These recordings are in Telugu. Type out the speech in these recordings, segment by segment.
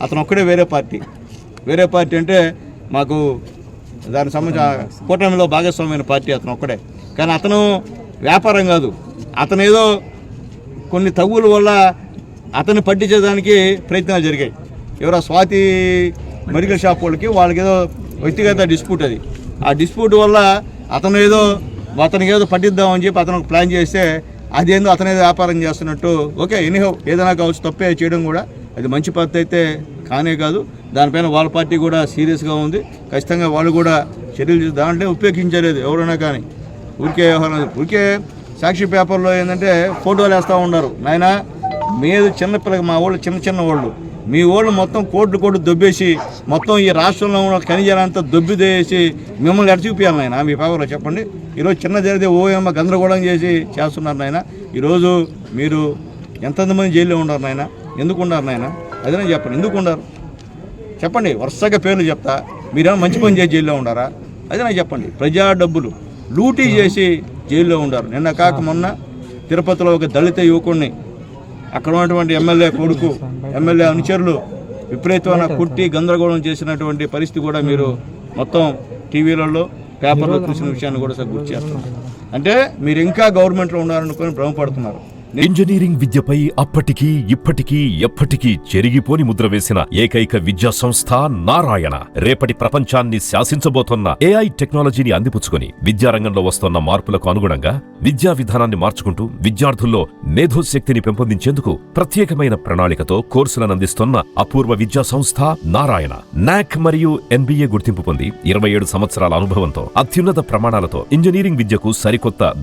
అతను ఒక్కడే వేరే పార్టీ అంటే మాకు దానికి సంబంధించిన కూటమిలో భాగస్వామ్యమైన పార్టీ అతను ఒక్కడే. కానీ అతను వ్యాపారం కాదు, అతను ఏదో కొన్ని తగుల వల్ల అతన్ని పట్టించేదానికి ప్రయత్నాలు జరిగాయి. ఎవరో స్వాతి మెడికల్ షాప్ వాళ్ళకి ఏదో వ్యక్తిగత డిస్ప్యూట్, అది ఆ డిస్ప్యూట్ వల్ల అతనికి ఏదో పట్టిద్దామని చెప్పి అతను ప్లాన్ చేస్తే అదేందో అతనేదో వ్యాపారం చేస్తున్నట్టు. ఓకే, ఎనీహౌ ఏదైనా కావచ్చు, తప్పే చేయడం కూడా అది మంచి పద్ధతి అయితే కానే కాదు. దానిపైన వాళ్ళ పార్టీ కూడా సీరియస్గా ఉంది. ఖచ్చితంగా వాళ్ళు కూడా చర్యలు దాంట్లో ఉపయోగించలేదు ఎవరైనా కానీ. ఊరికే సాక్షి పేపర్లో ఏంటంటే ఫోటోలు వేస్తూ ఉన్నారు. నాయన మీరు చిన్నపిల్లకి మా వాళ్ళు చిన్న వాళ్ళు, మీ వాళ్ళు మొత్తం కోట్లు దొబ్బేసి మొత్తం ఈ రాష్ట్రంలో ఉన్న ఖనిజాలంతా దొబ్బిదేసి మిమ్మల్ని ఎడ చూపించాలి నాయన మీ పేపర్లో చెప్పండి. ఈరోజు చిన్న జరిగితే ఓఎమ్మ గందరగోళం చేస్తున్నారు నాయన. ఈరోజు మీరు ఎంతమంది జైల్లో ఉన్నారు నాయన, ఎందుకు ఉన్నారు నాయన అదేనా చెప్పండి, ఎందుకు ఉన్నారు చెప్పండి. వరుసగా పేర్లు చెప్తా, మీరేమో మంచి పని చేసి జైల్లో ఉండారా అదేనా చెప్పండి. ప్రజా డబ్బులు లూటీ చేసి జైల్లో ఉండారు. నిన్న కాక మొన్న తిరుపతిలో ఒక దళిత యువకుడిని అక్కడ ఉన్నటువంటి ఎమ్మెల్యే అనుచరులు విపరీతమైన కుట్టి గందరగోళం చేసినటువంటి పరిస్థితి కూడా మీరు మొత్తం టీవీలలో పేపర్లో చూసిన విషయాన్ని కూడా గుర్తు చేస్తున్నారు. అంటే మీరు ఇంకా గవర్నమెంట్లో ఉన్నారనుకొని భ్రమపడుతున్నారు. ఇంజనీరింగ్ విద్యపై అప్పటికీ ఇప్పటికీ ఎప్పటికీ చెరిగిపోని ముద్ర వేసిన ఏకైక విద్యా సంస్థ నారాయణ. రేపటి ప్రపంచాన్ని శాసించబోతోన్న ఏఐ టెక్నాలజీని అందిపుచ్చుకొని విద్యారంగంలో వస్తోన్న మార్పులకు అనుగుణంగా విద్యా విధానాన్ని మార్చుకుంటూ విద్యార్థుల్లో మేధోశక్తిని పెంపొందించేందుకు ప్రత్యేకమైన ప్రణాళికతో కోర్సులను అందిస్తున్న అపూర్వ విద్యా సంస్థ నారాయణ. నాక్ మరియు NBA గుర్తింపు పొంది 27 సంవత్సరాల అనుభవంతో అత్యున్నత ప్రమాణాలతో ఇంజనీరింగ్ విద్యకు సరికొత్త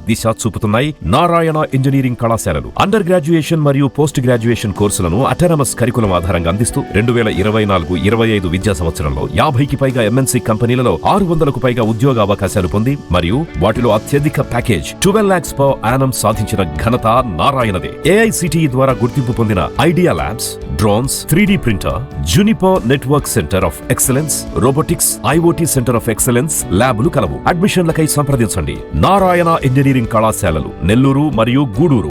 దిశ చూపుతున్నాయి నారాయణ ఇంజనీరింగ్ కళాశాలలు. అండర్ గ్రాడ్యుయేషన్ మరియు పోస్ట్ గ్రాడ్యుయేషన్ కోర్సులను అటానమస్ కరికులం ఆధారంగా అందిస్తూ 2024-25 విద్యా సంవత్సరంలో 50కి పైగా MNC కంపెనీలలో 600కు పైగా ఉద్యోగ అవకాశాలు పొంది మరియు వాటిలో అత్యధిక ప్యాకేజ్ 12 lakhs per annum సాధించిన ఘనత నారాయణదే. AICTE ద్వారా గుర్తింపు పొందిన idea labs, drones, 3D printer, Juniper network centre of excellence, robotics, IoT centre of excellence ల్యాబులు కలవు. అడ్మిషన్లకై సంప్రదించండి. నారాయణ ఇంజనీరింగ్ కళాశాలలు నెల్లూరు మరియు గూడూరు.